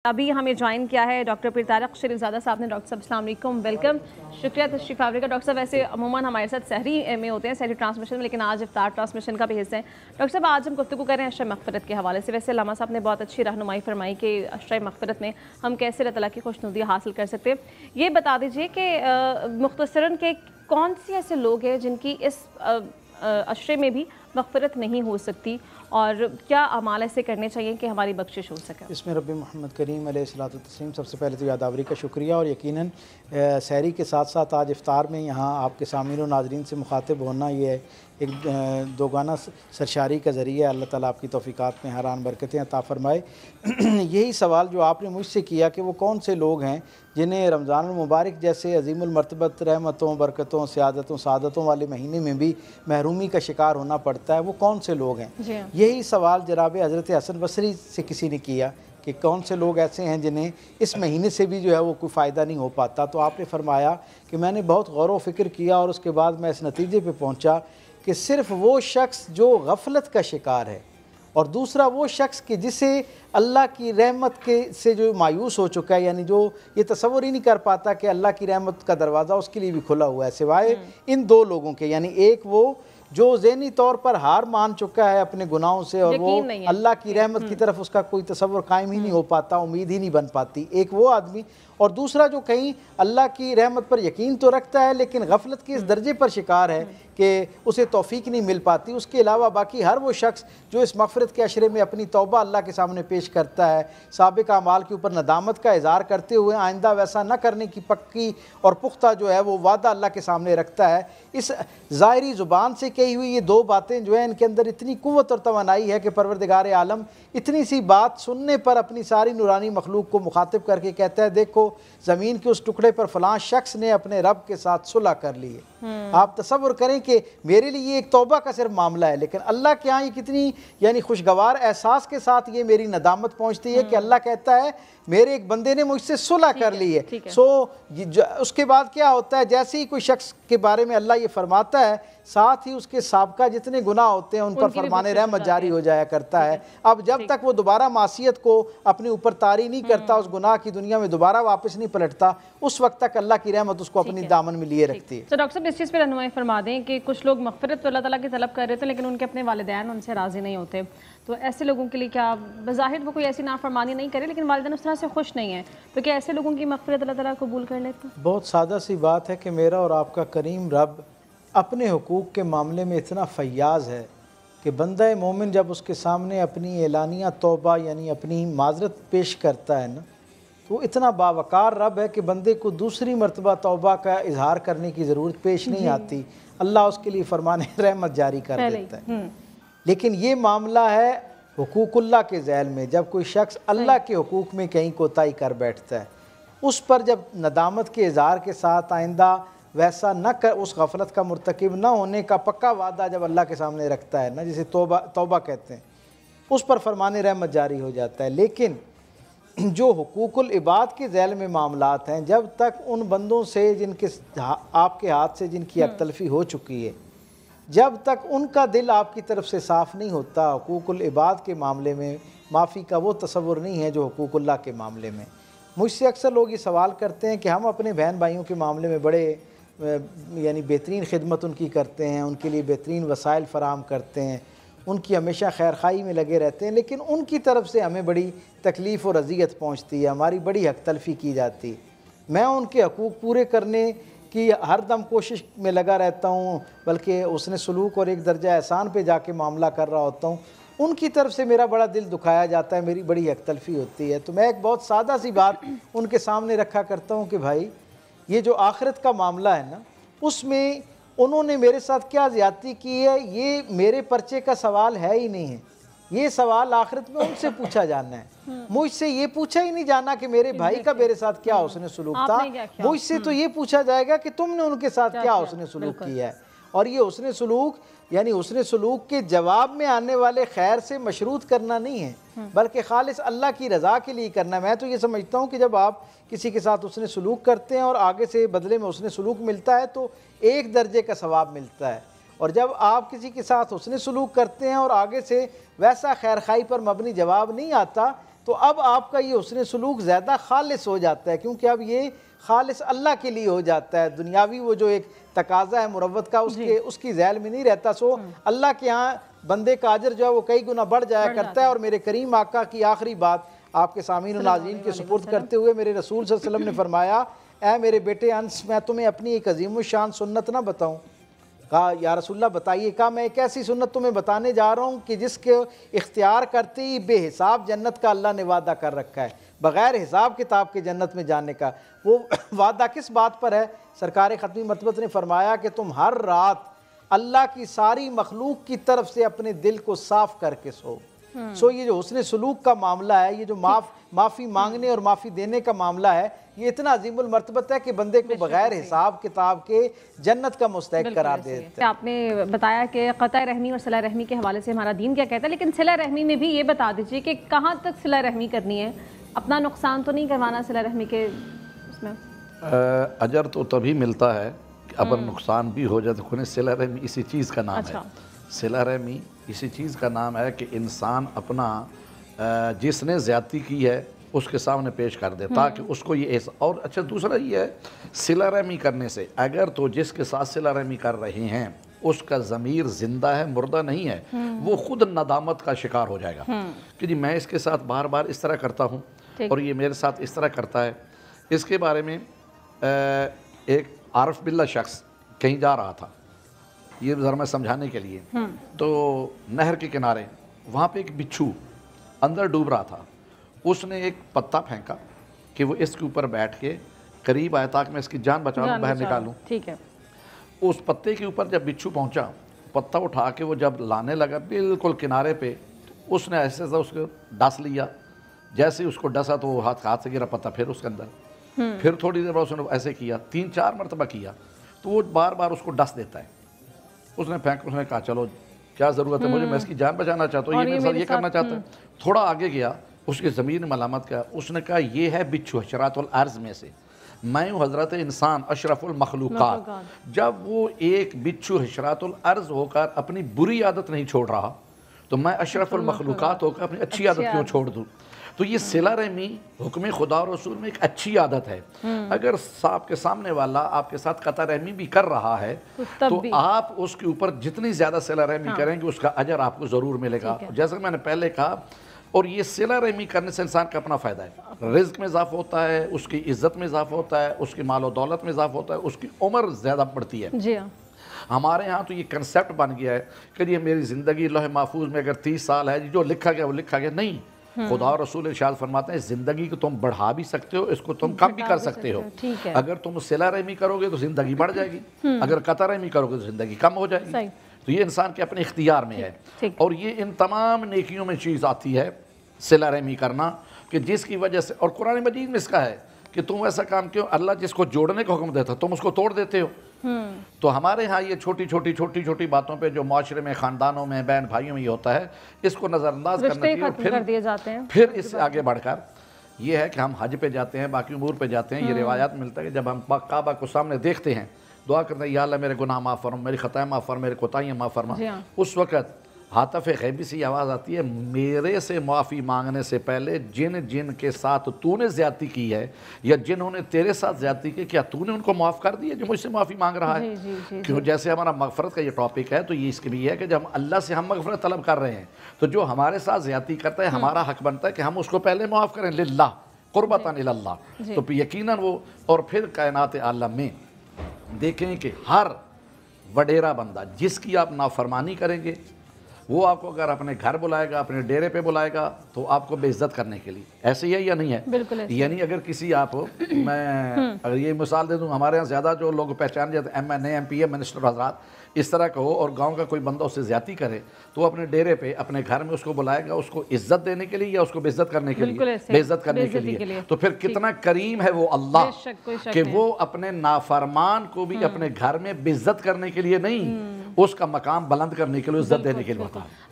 ابھی ہمیں جوائن کیا ہے ڈاکٹر پیر طارق شریف زادہ صاحب نے۔ ڈاکٹر صاحب السلام علیکم، ویلکم، شکریہ تشریف آوری کا۔ ڈاکٹر صاحب ویسے عموماً ہمارے ساتھ سحری میں ہوتے ہیں، سحری ٹرانسمیشن میں، لیکن آج افطار ٹرانسمیشن کا بھی حصہ ہیں۔ ڈاکٹر صاحب آج ہم گفتگو کر رہے ہیں عشرہ مغفرت کے حوالے سے۔ ویسے علامہ صاحب نے بہت اچھی رہنمائی فرمائی کہ عشرہ مغفرت میں ہم کیسے اللہ تعالیٰ کی خوشنودی حاصل کر سکتے ہیں۔ یہ بتا دیجئے کہ مختصراً کہ کون سی ایسے لوگ ہیں جن کی اس عشرے میں بھی مغفرت نہیں ہو سکتی، اور کیا اعمال ایسے کرنے چاہیے کہ ہماری بخشش ہو سکے؟ اس میں رب محمد کریم علیہ الصلوۃ والتسلیم، سب سے پہلے تو یادآوری کا شکریہ، اور یقیناً سحری کے ساتھ ساتھ آج افطار میں یہاں آپ کے سامعین و ناظرین سے مخاطب ہونا یہ ایک دوگانہ سرشاری کا ذریعہ ہے۔ اللہ تعالیٰ آپ کی توفیقات میں ہر آن برکتیں عطا فرمائے۔ یہی سوال جو آپ نے مجھ سے کیا کہ وہ کون سے لوگ ہیں جنہیں رمضان المبارک جیسے عظیم المرتبت رحمتوں، برکتوں، سعادتوں، سعادتوں والے مہینے میں بھی محرومی کا شکار ہونا پڑتا ہے، وہ کون سے لوگ ہیں؟ یہی سوال جناب حضرت حسن بصری سے کسی نے کیا کہ کون سے لوگ ایسے ہیں جنہیں اس مہینے سے بھی جو ہے وہ کوئی فائدہ نہیں ہو پاتا۔ تو آپ نے فرمایا کہ میں نے بہت غور و فکر کیا، اور اس کے بعد میں اس نتیجے پہ پہنچا کہ صرف وہ شخص جو غفلت کا شکار ہے، اور دوسرا وہ شخص کہ جسے اللہ کی رحمت کے سے جو مایوس ہو چکا ہے، یعنی جو یہ تصور ہی نہیں کر پاتا کہ اللہ کی رحمت کا دروازہ اس کے لیے بھی کھلا ہوا ہے سوائے ان دو لوگوں کے، یعنی ایک وہ جو ذہنی طور پر ہار مان چکا ہے اپنے گناہوں سے، اور وہ اللہ کی رحمت کی طرف اس کا کوئی تصور قائم ہی نہیں ہو پاتا، امید ہی نہیں بن پاتی، ایک وہ آدمی، اور دوسرا جو کہیں اللہ کی رحمت پر یقین تو رکھتا ہے لیکن غفلت کے اس درجے پر شکار ہے کہ اسے توفیق نہیں مل پاتی۔ اس کے علاوہ باقی ہر وہ شخص جو اس مغفرت کے عشرے میں اپنی توبہ اللہ کے سامنے پیش کرتا ہے، سابق اعمال کے اوپر ندامت کا اظہار کرتے ہوئے آئندہ ویسا نہ کرنے کی پکی اور پختہ جو ہے وہ وعدہ اللہ کے سامنے رکھتا ہے، اس ظاہری زبان سے کہی ہوئی یہ دو باتیں جو ہیں ان کے اندر اتنی قوت اور توانائی ہے کہ پروردگار عالم اتنی سی بات سننے پر اپنی ساری نورانی مخلوق کو مخاطب کر کے کہتا ہے، دیکھو زمین کے اس ٹکڑے پر فلاں شخص نے اپنے رب کے ساتھ صلح کر لی ہے۔ آپ تصور کریں کہ میرے لیے یہ ایک توبہ کا صرف معاملہ ہے، لیکن اللہ کے ہاں یہ کتنی یعنی خوشگوار احساس کے ساتھ یہ میری ندامت پہنچتی ہے کہ اللہ کہتا ہے میرے ایک بندے نے مجھ سے صلح کر لی ہے۔ اس کے بعد کیا ہوتا ہے، جیسے ہی کوئی شخص کے بارے میں اللہ یہ فرماتا ہے، ساتھ ہی اس کے سابقہ جتنے گناہ ہوتے ہیں ان پر فرمان رحمت جاری ہو جایا کرتا ہے۔ اب جب تک وہ دوبارہ معصیت کو اپنے اوپر طاری نہیں کرتا، اس گناہ کی دنیا میں دوبارہ واپس نہیں پلٹتا، اس وقت تک اللہ کی رحمت اس کو اپنی دامن میں لیے رکھتی ہے۔ تو ڈاکٹر صاحب اس چیز پہ رہنمائی فرما دیں کہ کچھ لوگ مغفرت تو اللہ تعالیٰ کی طلب کر رہے تھے لیکن ان کے اپنے والدین ان سے راضی نہیں ہوتے، تو ایسے لوگوں کے لیے کیا، بظاہر وہ کوئی ایسی نافرمانی نہیں کرے لیکن والدین اس طرح سے خوش نہیں ہیں، تو کیا ایسے لوگوں کی مغفرت اللہ تعالیٰ قبول کر لیتے ہیں؟ بہت سادہ سی بات ہے کہ میرا اور آپ کا کریم رب اپنے حقوق کے معاملے میں اتنا فیاض ہے کہ بندہ مومن جب اس کے سامنے اپنی اعلانیہ توبہ یعنی اپنی معذرت پیش کرتا ہے نا، تو وہ اتنا باوقار رب ہے کہ بندے کو دوسری مرتبہ توبہ کا اظہار کرنے کی ضرورت پیش نہیں آتی، اللہ اس کے لیے فرمان رحمت جاری کر دیتا ہے۔ لیکن یہ معاملہ ہے حقوق اللہ کے ذیل میں، جب کوئی شخص اللہ کے حقوق میں کہیں کوتاہی کر بیٹھتا ہے، اس پر جب ندامت کے اظہار کے ساتھ آئندہ ویسا نہ کر، اس غفلت کا مرتکب نہ ہونے کا پکا وعدہ جب اللہ کے سامنے رکھتا ہے نا، جسے توبہ کہتے ہیں، اس پر فرمان رحمت جاری ہو جاتا ہے۔ لیکن جو حقوق العباد کے ذیل میں معاملات ہیں، جب تک ان بندوں سے جن کے آپ کے ہاتھ سے جن کی حق تلفی ہو چکی ہے، جب تک ان کا دل آپ کی طرف سے صاف نہیں ہوتا، حقوق العباد کے معاملے میں معافی کا وہ تصور نہیں ہے جو حقوق اللہ کے معاملے میں۔ مجھ سے اکثر لوگ یہ سوال کرتے ہیں کہ ہم اپنے بہن بھائیوں کے معاملے میں بڑے یعنی بہترین خدمت ان کی کرتے ہیں، ان کے لیے بہترین وسائل فراہم کرتے ہیں، ان کی ہمیشہ خیر خواہی میں لگے رہتے ہیں، لیکن ان کی طرف سے ہمیں بڑی تکلیف اور اذیت پہنچتی ہے، ہماری بڑی حق تلفی کی جاتی۔ میں ان کے حقوق پورے کرنے کی ہر دم کوشش میں لگا رہتا ہوں، بلکہ حسن سلوک اور ایک درجہ احسان پہ جا کے معاملہ کر رہا ہوتا ہوں، ان کی طرف سے میرا بڑا دل دکھایا جاتا ہے، میری بڑی حق تلفی ہوتی ہے۔ تو میں ایک بہت سادہ سی بات ان کے سامنے رکھا کرتا ہوں کہ بھائی یہ جو آخرت کا معاملہ ہے نا، اس میں انہوں نے میرے ساتھ کیا زیادتی کی ہے، یہ میرے پرچے کا سوال ہے ہی نہیں ہے، یہ سوال آخرت میں ان سے پوچھا جانا ہے۔ مجھ سے یہ پوچھا ہی نہیں جانا کہ میرے بھائی کا میرے ساتھ کیا حسن سلوک تھا، مجھ سے تو یہ پوچھا جائے گا کہ تم نے ان کے ساتھ کیا حسن سلوک کیا ہے، اور یہ حسن سلوک یعنی حسن سلوک کے جواب میں آنے والے خیر سے مشروط کرنا نہیں ہے، بلکہ خالص اللہ کی رضا کے لیے کرنا ہے۔ میں تو یہ سمجھتا ہوں کہ جب آپ کسی کے ساتھ حسن سلوک کرتے ہیں اور آگے سے بدلے میں حسن سلوک ملتا ہے تو ایک درجے کا ثواب ملتا ہے، اور جب آپ کسی کے ساتھ حسن سلوک کرتے ہیں اور آگے سے ویسا خیر خواہی پر مبنی جواب نہیں آتا تو اب آپ کا یہ حسن سلوک زیادہ خالص ہو جاتا ہے، کیونکہ اب یہ خالص اللہ کے لیے ہو جاتا ہے. دنیاوی وہ جو ایک تقاضا ہے مروت کا اس کی ذیل میں نہیں رہتا. سو اللہ کے ہاں بندے کا اجر جو ہے وہ کئی گنا بڑھ جایا کرتا ہے. اور میرے کریم آقا کی آخری بات آپ کے سامعین و ناظرین کے سپرد کرتے ہوئے میرے رسول صلی اللہ علیہ وسلم نے فرمایا، اے میرے بیٹے انس، میں تمہیں اپنی ایک عظیم الشان سنت نہ بتاؤں؟ کہا یا رسول اللہ بتائیے. کہا میں ایک ایسی سنت تمہیں بتانے جا رہا ہوں کہ جس کے اختیار کرتے ہی بے حساب جنت کا اللہ نے وعدہ کر رکھا ہے، بغیر حساب کتاب کے جنت میں جانے کا. وہ وعدہ کس بات پر ہے؟ سرکار ختمی مرتبت نے فرمایا کہ تم ہر رات اللہ کی ساری مخلوق کی طرف سے اپنے دل کو صاف کر کے سو. سو یہ جو حسن سلوک کا معاملہ ہے، یہ جو معافی مانگنے اور معافی دینے کا معاملہ ہے، یہ اتنا عظیم المرتبت ہے کہ بندے کو بغیر حساب کتاب کے جنت کا مستحق قرار دے دیتا ہے. آپ نے بتایا کہ قطع رحمی اور صلہ رحمی کے حوالے سے ہمارا دین کیا کہتا ہے، لیکن صلہ رحمی میں بھی یہ بتا دیجئے کہ کہاں تک صلہ رحمی کرنی ہے؟ اپنا نقصان تو نہیں کروانا صلہ رحمی کے اس میں؟ اجر تو تبھی ملتا ہے کہ اگر نقصان بھی ہو جائے تو کھنے. صلہ رحمی اسی چیز کا نام ہے. صلہ رحمی اسی چیز کا نام ہے کہ انسان اپنا جس نے زیادتی کی ہے اس کے سامنے پیش کر دے تاکہ اس کو یہ اور اچھا دوسرا یہ ہے صلہ رحمی کرنے سے اگر تو جس کے ساتھ صلہ رحمی کر رہے ہیں اس کا ضمیر زندہ ہے، مردہ نہیں ہے، وہ خود ندامت کا شکار ہو جائے گا کہ جی میں اس کے ساتھ بار بار اس طرح کرتا ہوں اور یہ میرے ساتھ اس طرح کرتا ہے. اس کے بارے میں ایک عارف باللہ شخص کہیں جا رہا تھا، یہ ذرا میں سمجھانے کے لیے. تو نہر کے کنارے وہاں پہ ایک بچھو اندر ڈوب رہا تھا. اس نے ایک پتا پھینکا کہ وہ اس کے اوپر بیٹھ کے قریب آیا تاکہ میں اس کی جان بچا لوں، باہر نکالوں. ٹھیک ہے. اس پتے کے اوپر جب بچھو پہنچا، پتا اٹھا کے وہ جب لانے لگا بالکل کنارے پہ، اس نے ایسے اس کو ڈس لیا. جیسے اس کو ڈسا تو وہ ہاتھ سے گرا پتا پھر اس کے اندر. پھر تھوڑی دیر بعد اس نے ایسے کیا، 3-4 مرتبہ کیا تو وہ بار بار اس کو ڈس دیتا ہے. اس نے پھینک، اس نے کہا چلو کیا ضرورت ہے مجھے، میں اس کی جان بچانا چاہتا ہوں، یہ میرے ساتھ یہ کرنا چاہتا ہے. تھوڑا آگے گیا، اس کی ضمیر نے ملامت کیا. اس نے کہا یہ ہے بچھو حشرات الارض میں سے، میں ہوں حضرت انسان اشرف المخلوقات. جب وہ ایک بچھو حشرات الارض ہو کر اپنی بری عادت نہیں چھوڑ رہا تو میں اشرف المخلوقات ہو کر اپنی اچھی عادت کیوں چھوڑ دوں؟ تو یہ صلہ رحمی حکم خدا اور رسول میں ایک اچھی عادت ہے. اگر آپ کے سامنے والا آپ کے ساتھ قطع رحمی بھی کر رہا ہے تو آپ اس کے اوپر جتنی زیادہ صلہ رحمی کریں گے اس کا اجر آپ کو ضرور ملے گا. جیسا کہ میں نے پہلے کہا، اور یہ صلہ رحمی کرنے سے انسان کا اپنا فائدہ ہے. رزق میں اضافہ ہوتا ہے، اس کی عزت میں اضافہ ہوتا ہے، اس کی مال و دولت میں اضافہ ہوتا ہے، اس کی عمر زیادہ بڑھتی ہے. جی ہاں. ہمارے ہاں تو یہ کنسیپٹ بن گیا ہے کہ یہ میری زندگی لوح محفوظ میں اگر 30 سال ہے جو لکھا گیا وہ لکھا گیا. نہیں، خدا اور رسول ارشاد فرماتے ہیں زندگی کو تم بڑھا بھی سکتے ہو، اس کو تم کم بھی کر سکتے ہو. اگر تم صلہ رحمی کرو گے تو زندگی بڑھ جائے گی، اگر قطع رحمی کرو گے تو زندگی کم ہو جائے گی. تو یہ انسان کے اپنے اختیار میں ہے. اور یہ ان تمام نیکیوں میں چیز آتی ہے صلہ رحمی کرنا کہ جس کی وجہ سے، اور قرآن مجید میں اس کا ہے کہ تم ایسا کام کیوں، اللہ جس کو جوڑنے کا حکم دیتا تم اس کو توڑ دیتے ہو. تو ہمارے ہاں یہ چھوٹی چھوٹی باتوں پہ جو معاشرے میں، خاندانوں میں، بہن بھائیوں میں یہ ہوتا ہے، اس کو نظر انداز کرنا چاہیے. پھر اس سے آگے بڑھ کر یہ ہے کہ ہم حج پہ جاتے ہیں، باقی امور پہ جاتے ہیں. یہ روایات ملتا ہے کہ جب ہم کعبہ کو سامنے دیکھتے ہیں دعا کرتے ہیں یا اللہ میرے گناہ معاف فرما، میری خطائیں معاف فرما، میری کوتاہیاں معاف فرما. اس وقت عاطف غیبی سے آواز آتی ہے میرے سے معافی مانگنے سے پہلے جن کے ساتھ تو نے زیادتی کی ہے یا جنہوں نے تیرے ساتھ زیادتی کی، کیا تو نے ان کو معاف کر دیا جو مجھ سے معافی مانگ رہا ہے؟ کیوں جیسے ہمارا مغفرت کا یہ ٹاپک ہے تو یہ اس کے بھی ہے کہ جب اللہ سے ہم مغفرت طلب کر رہے ہیں تو جو ہمارے ساتھ زیادتی کرتا ہے ہمارا حق بنتا ہے کہ ہم اس کو پہلے معاف کریں، للہ قربتاً اللہ. تو یقیناً وہ، اور پھر کائنات عالم میں دیکھیں کہ ہر وڈیرا بندہ جس کی آپ نافرمانی کریں گے وہ آپ کو اگر اپنے گھر بلائے گا، اپنے ڈیرے پہ بلائے گا تو آپ کو بے عزت کرنے کے لیے. ایسے ہی ہے یا نہیں ہے؟ بالکل. یعنی اگر کسی آپ، میں اگر یہ مثال دے دوں، ہمارے ہاں زیادہ جو لوگ پہچان جاتے ہیں ایم پی اے منسٹر حضرات اس طرح کا ہو اور گاؤں کا کوئی بندہ اس سے زیادتی کرے تو اپنے ڈیرے پہ اپنے گھر میں اس کو بلائے گا، اس کو عزت دینے کے لیے یا اس کو بے عزت کرنے کے لیے؟ بے عزت کرنے کے لیے. تو پھر کتنا کریم ہے وہ اللہ کہ وہ اپنے نافرمان کو بھی اپنے گھر میں بے عزت کرنے کے لیے نہیں، اس کا مقام بلند کرنے کے لیے، عزت دینے کے لیے ہوتا ہے.